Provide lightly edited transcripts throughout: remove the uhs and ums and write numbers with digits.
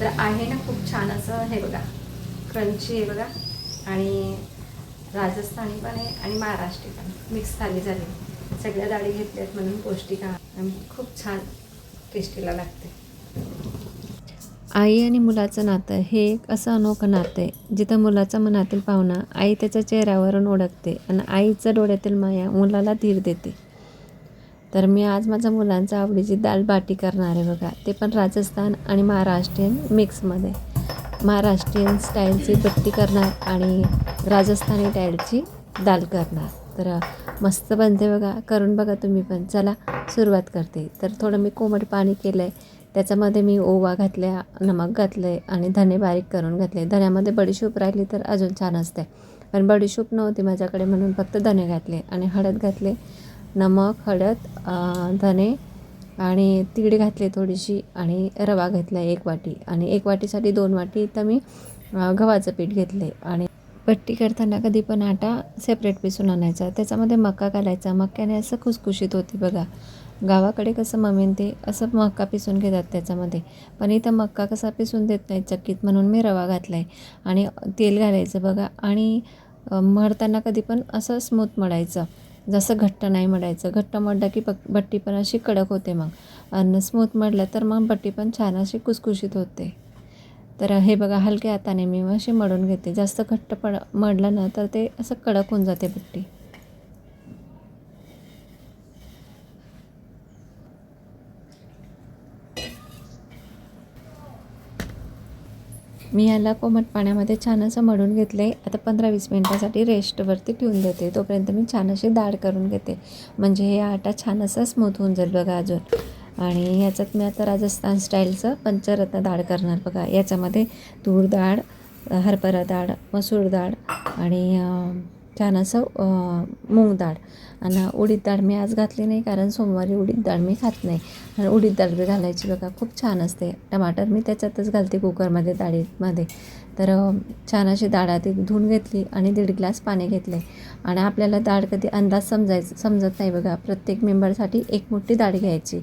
तर आहे ना खूप छान असं हे बघा, क्रंची आहे बघा, आणि राजस्थानी पण आहे आणि महाराष्ट्री पण मिक्स थाली झाली. सगळ्या डाळी घेतल्यात म्हणून पौष्टिक आहार आणि खूप छान टेस्टीला लागते. आई आणि मुलाचं नातं हे एक असं अनोखं नातं आहे, जिथं मुलाचा मनातील भावना आई त्याच्या चेहऱ्यावरून ओळखते आणि आईचं डोळ्यातील माया मुलाला धीर देते. तर मी आज माझ्या मुलांच्या आवडीची दाल बाटी करणार आहे बघा, ते पण राजस्थान आणि महाराष्ट्रीयन मिक्समध्ये. महाराष्ट्रीयन स्टाईलची बट्टी करणार आणि राजस्थानी स्टाईलची दाल करणार. तर मस्त बनते बघा, करून बघा तुम्ही पण. चला सुरुवात करते. तर थोडं मी कोमट पाणी केलं आहे, त्याच्यामध्ये मी ओवा घातल्या, नमक घातलं आहे आणि धने बारीक करून घातले. धण्यामध्ये बडीशोप राहिली तर अजून छान असते, पण बडीशोप नव्हती माझ्याकडे म्हणून फक्त धने घातले आणि हळद घातले. नमक, हळद, धने आणि तीळ घातले थोडीशी आणि रवा घेतला 1 वाटी आणि 1 वाटीसाठी 2 वाटी तर मी गव्हाचं पीठ घेतले. आणि बट्टी करताना कधी पण आटा सेपरेट पिसून आणायचा, त्याच्यामध्ये मका घालायचा. मक्याने असं खुसखुशीत होती बघा. गावाकडे कसं मम्मीन ते असं मका पिसून घेतात त्याच्यामध्ये, पण इथं मका कसा पिसून देत नाही चक्कीत, म्हणून मी रवा घातला आहे. आणि तेल घालायचं बघा. आणि मळताना कधी पण असं स्मूथ मळायचं, जसं घट्ट नाही मळायचं. घट्ट मळलं की बट्टी पण अशी कडक होते मग, आणि स्मूथ मळलं तर मग बट्टी पण छान अशी खुसखुशीत होते. तर हे बघा, हलक्या हाताने मी अशी मळून घेते. जास्त घट्ट मळलं ना तर ते असं कडक होऊन जाते बट्टी. मी याला कोमट पाण्यामध्ये छान असं मळून घेतलं आहे. आता 15-20 मिनटासाठी रेस्टवरती ठेवून देते. तोपर्यंत मी छान अशी डाळ करून घेते, म्हणजे हे आटा छान असा स्मूथ होऊन जाईल बघा अजून. आणि याच्यात मी आता राजस्थान स्टाईलचं पंचरत्न डाळ करणार बघा. याच्यामध्ये तूर डाळ, हरभरा डाळ, मसूर डाळ आणि छान असं मूग डाळ आणि उडीद डाळ मी आज घातली नाही, कारण सोमवारी उडीद डाळ मी खात नाही. आणि उडीद डाळ बी घालायची बघा, खूप छान असते. टमाटर मी त्याच्यातच घालते कुकरमध्ये डाळीमध्ये. तर छान अशी डाळ आधी धुवून घेतली आणि 1.5 ग्लास पाणी घेतले. आणि आपल्याला डाळ कधी अंदाज समजत नाही बघा. प्रत्येक मेंबरसाठी 1 मुठी डाळ घ्यायची,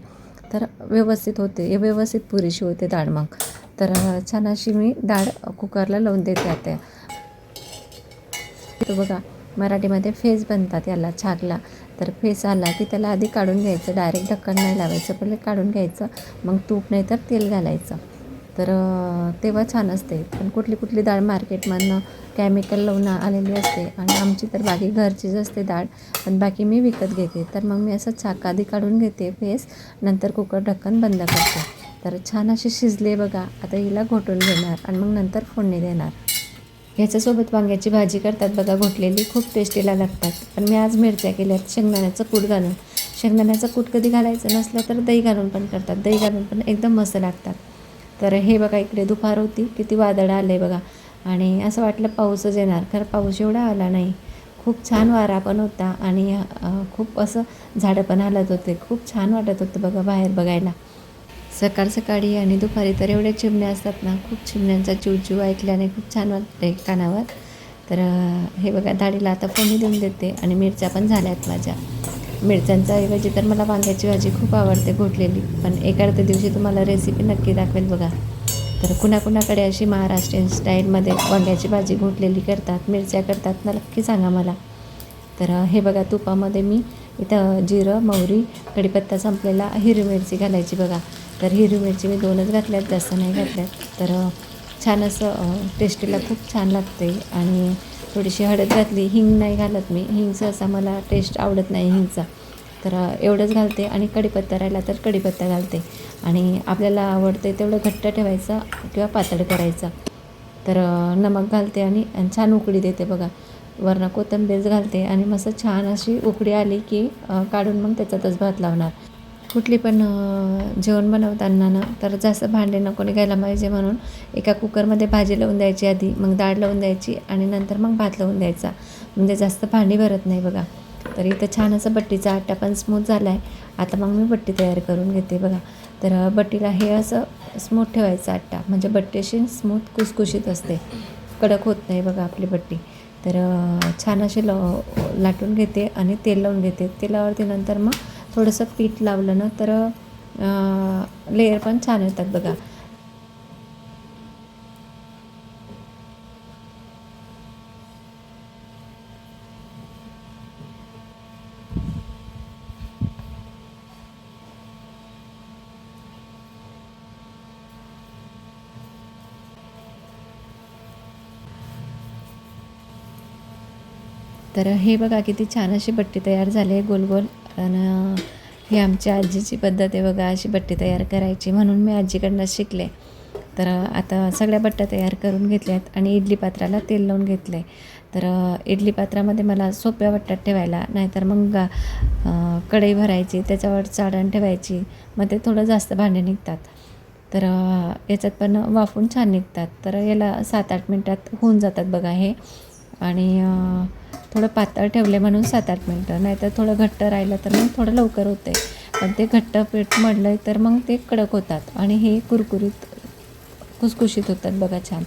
तर व्यवस्थित होते, व्यवस्थित पुरेशी होते डाळ मग. तर छान अशी मी डाळ कुकरला लावून देते आता. तो बघा, मराठीमध्ये फेस बनतात याला, छागला. तर फेस आला की त्याला आधी काढून घ्यायचं, डायरेक्ट ढक्कन नाही लावायचं, पहिले काढून घ्यायचं, मग तूप नाही तर तेल घालायचं. तर तेव्हा छान असते. पण कुठली डाळ मार्केटमधनं केमिकल लावून आलेली असते, आणि आमची तर बाकी घरचीच असते डाळ, पण बाकी मी विकत घेते. तर मग मी असं छाक आधी काढून घेते फेस, नंतर कुकर ढक्कन बंद करते. तर छान अशी शिजले बघा. आता हिला घोटून घेणार आणि मग नंतर फोडणी देणार. ह्याच्यासोबत वांग्याची भाजी करतात बघा घोटलेली, खूप टेस्टीला लागतात. पण मी आज मिरच्या केल्यात शेंगदाण्याचं कूट घालून. शेंगदाण्याचं कूट कधी घालायचं नसलं तर दही घालून पण करतात, दही घालून पण एकदम मस्त लागतात. तर हे बघा, इकडे दुपार होती, किती वादळ आलं आहे बघा. आणि असं वाटलं पाऊसच येणार, खरं पाऊस एवढा आला नाही. खूप छान वारा पण होता आणि खूप असं झाडं पण हलत होते. खूप छान वाटत होतं बघा बाहेर बघायला. सकाळ सकाळी आणि दुपारी तर एवढ्या चिमण्या असतात ना, खूप चिमण्यांचा चिवचिव ऐकल्याने खूप छान वाटते कानावर. तर हे बघा, डाळीला आता फोडणी देऊन देते आणि मिरच्या पण झाल्यात माझ्या. मिरच्यांच्या ऐवजी तर मला वांग्याची भाजी खूप आवडते घोटलेली, पण एखाद्या दिवशी तुम्हाला रेसिपी नक्की दाखवेल बघा. तर कुणाकुणाकडे अशी महाराष्ट्रीयन स्टाईलमध्ये वांग्याची भाजी घोटलेली करतात, मिरच्या करतात ना, नक्की सांगा मला. तर हे बघा, तुपामध्ये मी इथं जिरं, मोहरी, कढीपत्ता संपलेला, हिरवी मिरची घालायची बघा. तर हिरवी मिरची मी 2च घातल्यात, जास्त नाही घातल्यात. तर छान असं टेस्टीला खूप छान लागते. आणि थोडीशी हळद घातली, हिंग नाही घालत मी, हिंगचं असा मला टेस्ट आवडत नाही हिंगचा. तर एवढंच घालते. आणि कढीपत्ता राहिला तर कढीपत्ता घालते. आणि आपल्याला आवडते तेवढं घट्ट ठेवायचं किंवा पातळ करायचं. तर नमक घालते आणि छान उकळी देते बघा. वरनं कोथिंबीर घालते आणि मस्त छान अशी उकळी आली की काढून मग त्याच्यातच भात लावणार. कुठली पण जेवण बनवताना ना, तर जास्त भांडे नको निघायला पाहिजे, म्हणून एका कुकरमध्ये भाजी लावून द्यायची आधी, मग डाळ लावून द्यायची आणि नंतर मग भात लावून द्यायचा, म्हणजे जास्त भांडी भरत नाही बघा. तर इथं छान असं बट्टीचा आटा पण स्मूथ झाला आहे. आता मग मी बट्टी तयार करून घेते बघा. तर बट्टीला हे असं स्मूथ ठेवायचं आटा, म्हणजे बट्टी अशी स्मूथ खुसखुशीत असते, कडक होत नाही बघा आपली बट्टी. तर छान असे लाटून घेते आणि तेल लावून घेते. तेलावरती नंतर मग थोडंसं पीठ लावलं ना तर लेयर पण छान येतात बघा. तर हे बघा किती छान अशी बट्टी तयार झाली आहे गोल गोल. आणि ही आमच्या आजीची पद्धत आहे बघा अशी बट्टी तयार करायची, म्हणून मी आजीकडनं शिकले. तर आता सगळ्या बट्ट्या तयार करून घेतल्यात आणि इडली पात्राला तेल लावून घेतलं आहे. तर इडली पात्रामध्ये मला सोप्या वाटतात ठेवायला, नाहीतर मग कढई भरायची, त्याच्यावर चाळण ठेवायची, मग ते थोडं जास्त भांडे निघतात. तर याच्यात पण वाफून छान निघतात. तर याला 7-8 मिनटात होऊन जातात बघा हे. आणि थोडं पातळ ठेवले म्हणून 7-8 मिनटं, नाहीतर थोडं घट्ट राहिलं तर मग थोडं लवकर होतं आहे. पण ते घट्ट पीठ मळलं आहे तर मग ते कडक होतात आणि हे कुरकुरीत खुसखुशीत होतात बघा छान.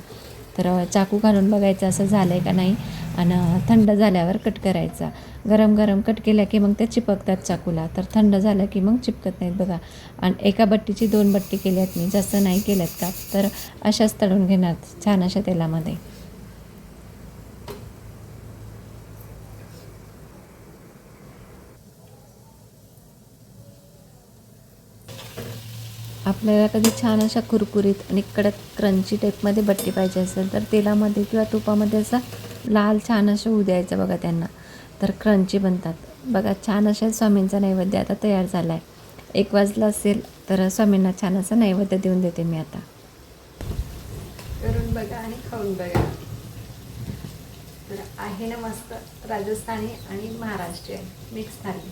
तर चाकू घालून बघायचं असं झालं आहे का नाही, आणि थंड झाल्यावर कट करायचा. गरम गरम कट केल्या की मग ते चिपकतात चाकूला, तर थंड झालं की मग चिपकत नाहीत बघा. आणि एका बट्टीची 2 बट्टी केल्यात मी, जास्त नाही केल्यात का, तर अशाच तळून घेणार छान अशा तेलामध्ये. आपल्याला कधी छान अशा कुरकुरीत आणि कडक क्रंची टाईपमध्ये बट्टी पाहिजे असेल तर तेलामध्ये किंवा तुपामध्ये असा लाल छान असं होऊ द्यायचं बघा त्यांना, तर क्रंची बनतात बघा. छान अशा स्वामींचा नैवेद्य आता तयार झाला आहे. 1 वाजला असेल तर स्वामींना छान असं नैवेद्य देऊन देते मी आता. करून बघा आणि खाऊन बघा. तर आहे ना मस्त राजस्थानी आणि महाराष्ट्रीयन मिक्स थाली.